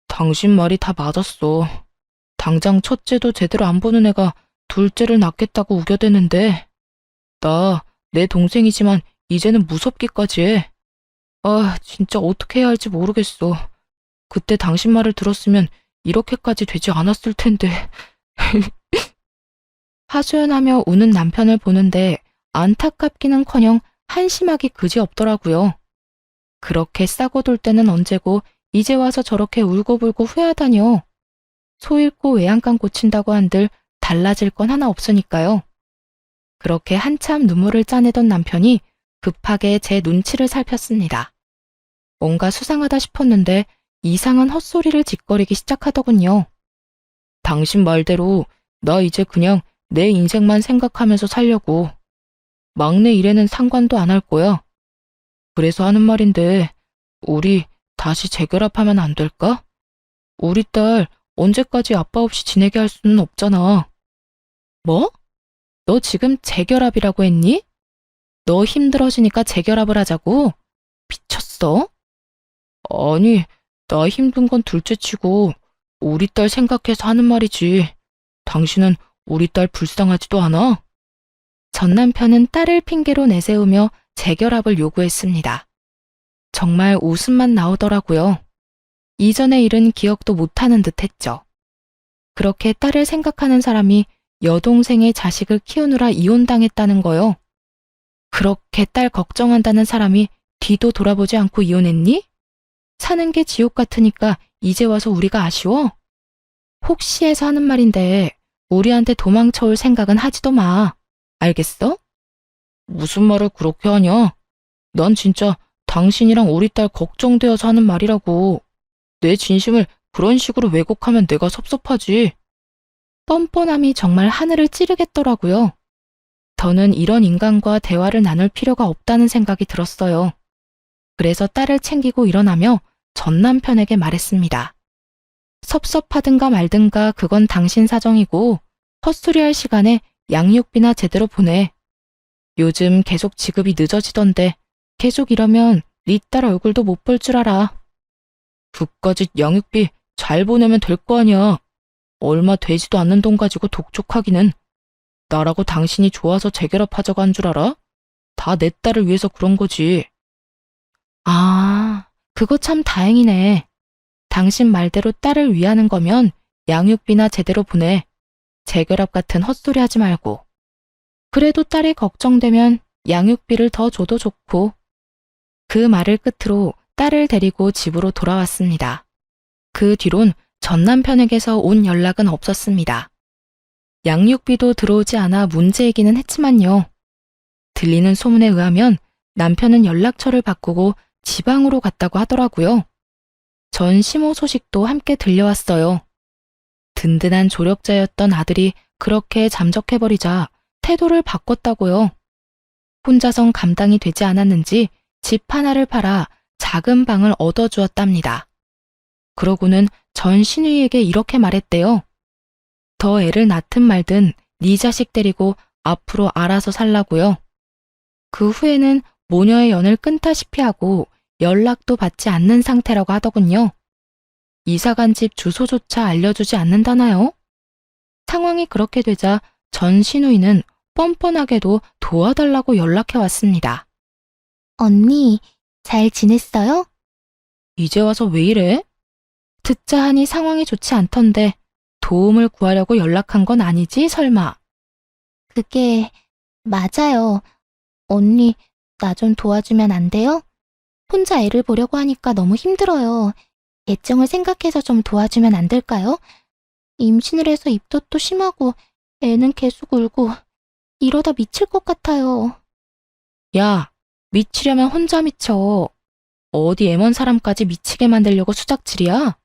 당신 말이 다 맞았어. 당장 첫째도 제대로 안 보는 애가 둘째를 낳겠다고 우겨대는데 나 내 동생이지만 이제는 무섭기까지 해. 아, 진짜 어떻게 해야 할지 모르겠어. 그때 당신 말을 들었으면 이렇게까지 되지 않았을 텐데. 하소연하며 우는 남편을 보는데 안타깝기는커녕 한심하기 그지없더라고요. 그렇게 싸고 돌 때는 언제고 이제 와서 저렇게 울고불고 후회하다니요. 소 잃고 외양간 고친다고 한들 달라질 건 하나 없으니까요. 그렇게 한참 눈물을 짜내던 남편이 급하게 제 눈치를 살폈습니다. 뭔가 수상하다 싶었는데 이상한 헛소리를 짓거리기 시작하더군요. 당신 말대로 나 이제 그냥 내 인생만 생각하면서 살려고. 막내 일에는 상관도 안 할 거야. 그래서 하는 말인데 우리 다시 재결합하면 안 될까? 우리 딸 언제까지 아빠 없이 지내게 할 수는 없잖아. 뭐? 너 지금 재결합이라고 했니? 너 힘들어지니까 재결합을 하자고? 미쳤어? 아니, 나 힘든 건 둘째치고 우리 딸 생각해서 하는 말이지. 당신은 우리 딸 불쌍하지도 않아? 전 남편은 딸을 핑계로 내세우며 재결합을 요구했습니다. 정말 웃음만 나오더라고요. 이전의 일은 기억도 못하는 듯 했죠. 그렇게 딸을 생각하는 사람이 여동생의 자식을 키우느라 이혼당했다는 거요. 그렇게 딸 걱정한다는 사람이 뒤도 돌아보지 않고 이혼했니? 사는 게 지옥 같으니까 이제 와서 우리가 아쉬워? 혹시 해서 하는 말인데 우리한테 도망쳐올 생각은 하지도 마. 알겠어? 무슨 말을 그렇게 하냐? 난 진짜 당신이랑 우리 딸 걱정되어서 하는 말이라고. 내 진심을 그런 식으로 왜곡하면 내가 섭섭하지. 뻔뻔함이 정말 하늘을 찌르겠더라고요. 저는 이런 인간과 대화를 나눌 필요가 없다는 생각이 들었어요. 그래서 딸을 챙기고 일어나며 전 남편에게 말했습니다. 섭섭하든가 말든가 그건 당신 사정이고 헛소리할 시간에 양육비나 제대로 보내. 요즘 계속 지급이 늦어지던데 계속 이러면 네 딸 얼굴도 못 볼 줄 알아. 그까짓 양육비 잘 보내면 될 거 아니야. 얼마 되지도 않는 돈 가지고 독촉하기는. 나라고 당신이 좋아서 재결합하자고 한 줄 알아? 다 내 딸을 위해서 그런 거지. 아, 그거 참 다행이네. 당신 말대로 딸을 위하는 거면 양육비나 제대로 보내. 재결합 같은 헛소리 하지 말고. 그래도 딸이 걱정되면 양육비를 더 줘도 좋고. 그 말을 끝으로 딸을 데리고 집으로 돌아왔습니다. 그 뒤론 전 남편에게서 온 연락은 없었습니다. 양육비도 들어오지 않아 문제이기는 했지만요. 들리는 소문에 의하면 남편은 연락처를 바꾸고 지방으로 갔다고 하더라고요. 전 시모 소식도 함께 들려왔어요. 든든한 조력자였던 아들이 그렇게 잠적해버리자 태도를 바꿨다고요. 혼자선 감당이 되지 않았는지 집 하나를 팔아 작은 방을 얻어주었답니다. 그러고는 전 시누이에게 이렇게 말했대요. 더 애를 낳든 말든 네 자식 데리고 앞으로 알아서 살라고요. 그 후에는 모녀의 연을 끊다시피 하고 연락도 받지 않는 상태라고 하더군요. 이사간 집 주소조차 알려주지 않는다나요? 상황이 그렇게 되자 전 시누이는 뻔뻔하게도 도와달라고 연락해 왔습니다. 언니, 잘 지냈어요? 이제 와서 왜 이래? 듣자 하니 상황이 좋지 않던데 도움을 구하려고 연락한 건 아니지, 설마? 그게 맞아요. 언니, 나 좀 도와주면 안 돼요? 혼자 애를 보려고 하니까 너무 힘들어요. 애정을 생각해서 좀 도와주면 안 될까요? 임신을 해서 입덧도 심하고 애는 계속 울고 이러다 미칠 것 같아요. 야, 미치려면 혼자 미쳐. 어디 애먼 사람까지 미치게 만들려고 수작질이야?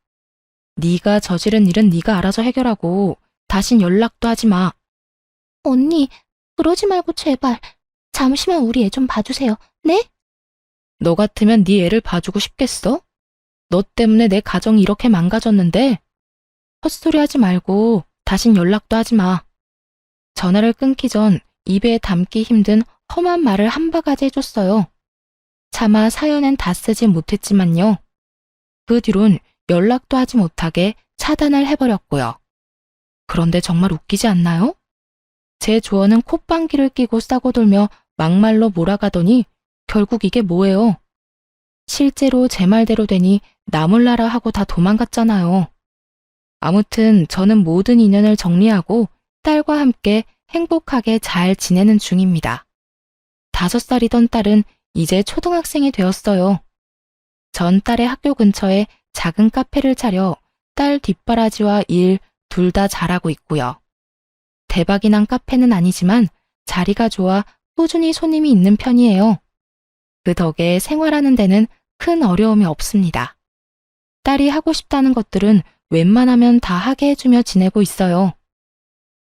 네가 저지른 일은 네가 알아서 해결하고 다신 연락도 하지 마. 언니, 그러지 말고 제발. 잠시만 우리 애 좀 봐주세요. 네? 너 같으면 네 애를 봐주고 싶겠어? 너 때문에 내 가정이 이렇게 망가졌는데 헛소리 하지 말고 다신 연락도 하지 마. 전화를 끊기 전 입에 담기 힘든 험한 말을 한 바가지 해줬어요. 차마 사연엔 다 쓰지 못했지만요. 그 뒤론 연락도 하지 못하게 차단을 해버렸고요. 그런데 정말 웃기지 않나요? 제 조언은 콧방귀를 끼고 싸고 돌며 막말로 몰아가더니 결국 이게 뭐예요? 실제로 제 말대로 되니 나 몰라라 하고 다 도망갔잖아요. 아무튼 저는 모든 인연을 정리하고 딸과 함께 행복하게 잘 지내는 중입니다. 5살이던 딸은 이제 초등학생이 되었어요. 전 딸의 학교 근처에 작은 카페를 차려 딸 뒷바라지와 일 둘 다 잘하고 있고요. 대박이 난 카페는 아니지만 자리가 좋아 꾸준히 손님이 있는 편이에요. 그 덕에 생활하는 데는 큰 어려움이 없습니다. 딸이 하고 싶다는 것들은 웬만하면 다 하게 해주며 지내고 있어요.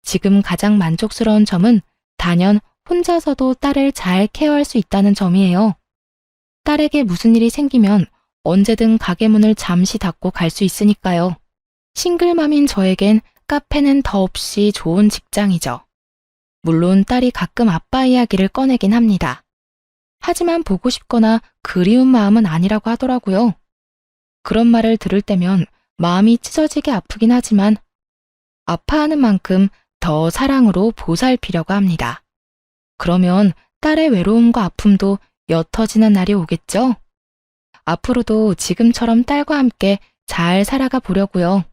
지금 가장 만족스러운 점은 단연 혼자서도 딸을 잘 케어할 수 있다는 점이에요. 딸에게 무슨 일이 생기면 언제든 가게 문을 잠시 닫고 갈 수 있으니까요. 싱글맘인 저에겐 카페는 더없이 좋은 직장이죠. 물론 딸이 가끔 아빠 이야기를 꺼내긴 합니다. 하지만 보고 싶거나 그리운 마음은 아니라고 하더라고요. 그런 말을 들을 때면 마음이 찢어지게 아프긴 하지만 아파하는 만큼 더 사랑으로 보살피려고 합니다. 그러면 딸의 외로움과 아픔도 옅어지는 날이 오겠죠? 앞으로도 지금처럼 딸과 함께 잘 살아가 보려고요.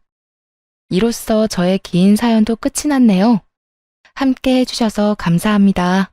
이로써 저의 긴 사연도 끝이 났네요. 함께 해주셔서 감사합니다.